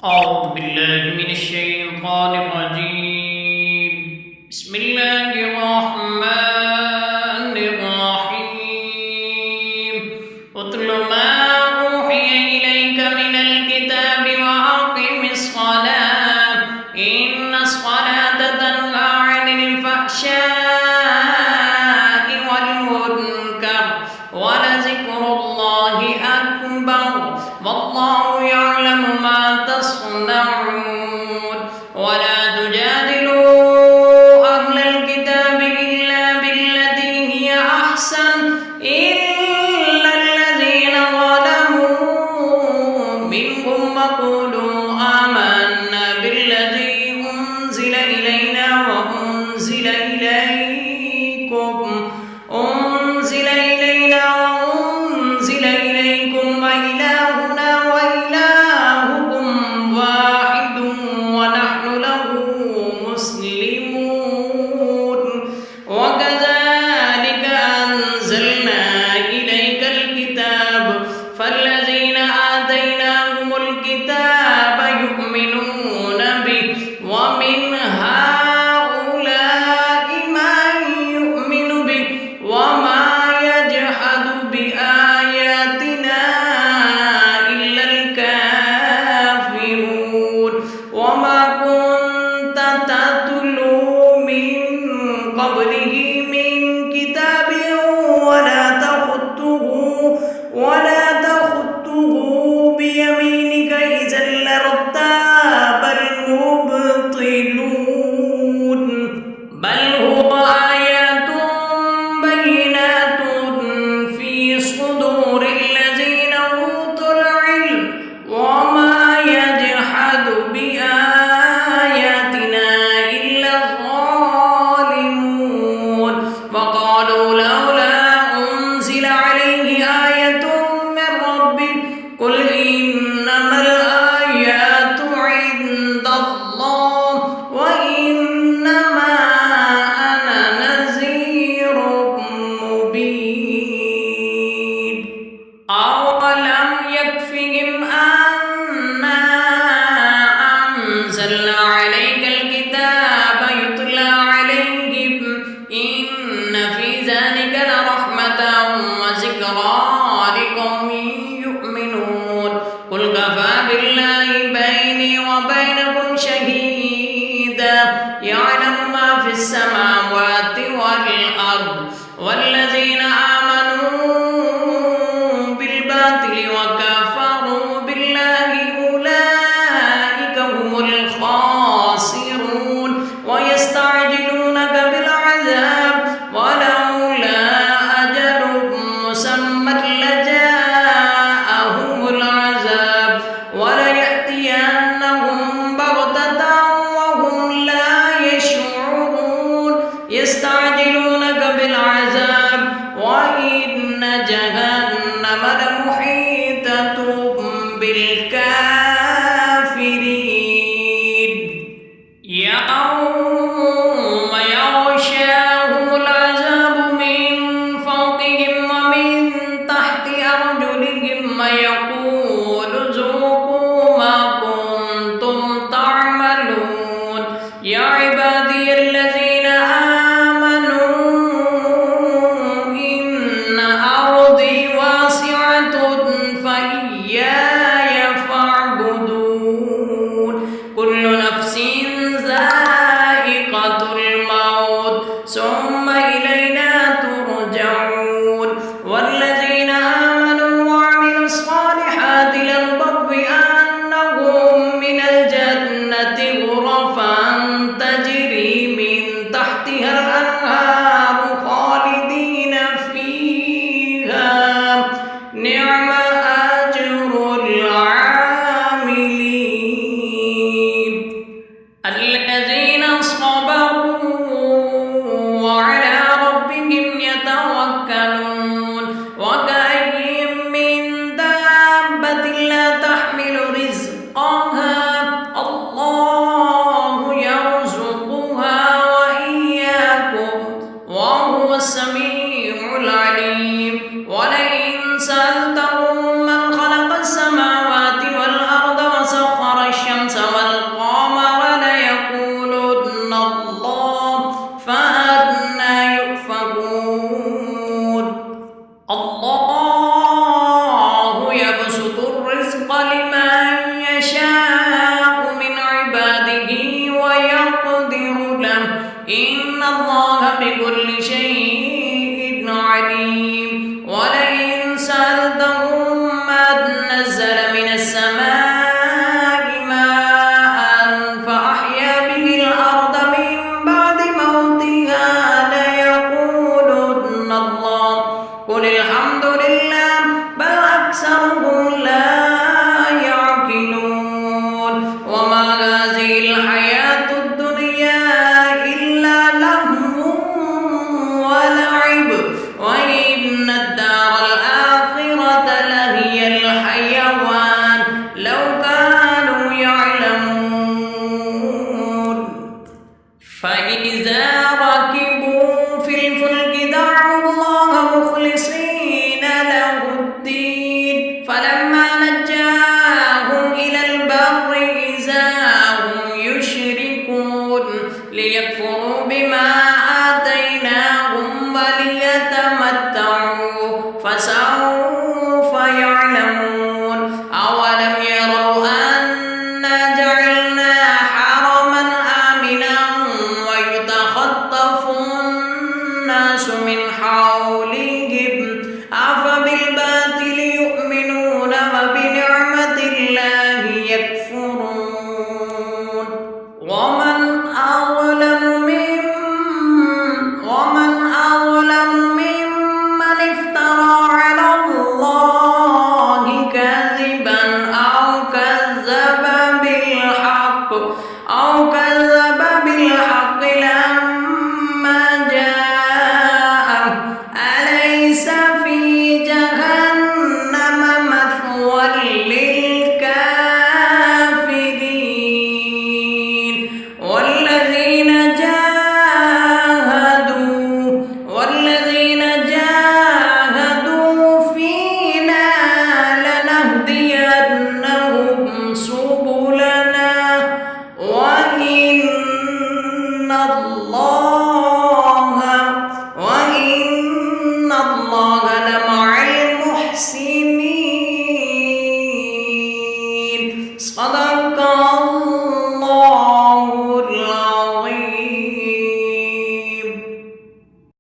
أعوذ بالله من الشيطان الرجيم. بسم الله الرحمن الرحيم. اتل ما أوحي إليك من الكتاب وأقم الصلاة إن الصلاة تنهى عن الفحشاء والمنكر ولذكر الله أكبر والله يعلم ما تصنعون. ولا تجادلوا أهل الكتاب إلا بالتي هي أحسن إلا الذين ظلموا منهم وقولوا آمنا بالذي أنزل إلينا وأنزل إليكم وإلهنا وإلهكم واحد ونحن له مسلمون. وكذلك أنزلنا إليك الكتاب فالذين آتيناهم الكتاب يؤمنون به ومن هؤلاء من يؤمن به وما يجحد بآياتنا إلا الكافرون. وما كنت تتلو من قبله من كتاب ولا تخطه بيمينك إذا لارتاب المبطلون. بل هو آيات بينات في صدور الذين أوتوا العلم وما يجحد بآياتنا إلا الظالمون. وقالوا لولا أنزل عليه آية من ربه قل إنما الآيات عند الله وإنما أنا نذير مبين. أولم يكفهم أنا أنزلنا عليك الكتاب يتلى عليهم إن في ذلك لرحمة وذكرى لقوم يؤمنون. قل كفى بالله بيني وبينكم شهيدا يعلم ما في السماوات والأرض. والذين آمنوا بالباطل وكفروا بالله أولئك هم الخاسرون. ويستعجلونك بالعذاب ولولا أجل مسمى لجاءهم العذاب وليأتينهم بغتة وهم لا يشعرون. يستعجلونك بالعذاب وإن جهنم لمحيطة بالكافرين. يوم يغشاهم العذاب من فوقهم ومن تحت أرجلهم ويقول ذوقوا ما كنتم تعملون. يا عبادي الذين آمنوا إن أرضي واسعة فإياي فاعبدون. كل نفس ذائقة الموت ثم إلينا ترجعون. والذين آمنوا وعملوا الصالحات لنبوئنهم من الجنة غرفا تجري من تحتها الأنهار خالدين فيها نعم أجر العاملين. الذين صبروا وعلى ربهم يتوكلون. وكأين من دابة لا تحمل رزقها الله يرزقها وإياكم وهو السميع العليم. ولئن سألتهم من خلق السماوات والأرض وسخر الشمس فلما نجاهم إلى البر إذا هم يشركون ليكفروا بما آتيناهم وليتمتعوا فسوف يعلمون أولم يروا أنا جعلنا حرما آمنا ويتخطف الناس من حولهم أفبالباطل يؤمنون وبنعمة الله يكفرون ومن أظلم ممن افترى على الله كذبا أو كذب بالحق لما جاءه أليس في جهنم مثوى للكافرين والذين جاهدوا فينا لنهدينهم سبلنا وإن الله لمع المحسنين. صدق الله.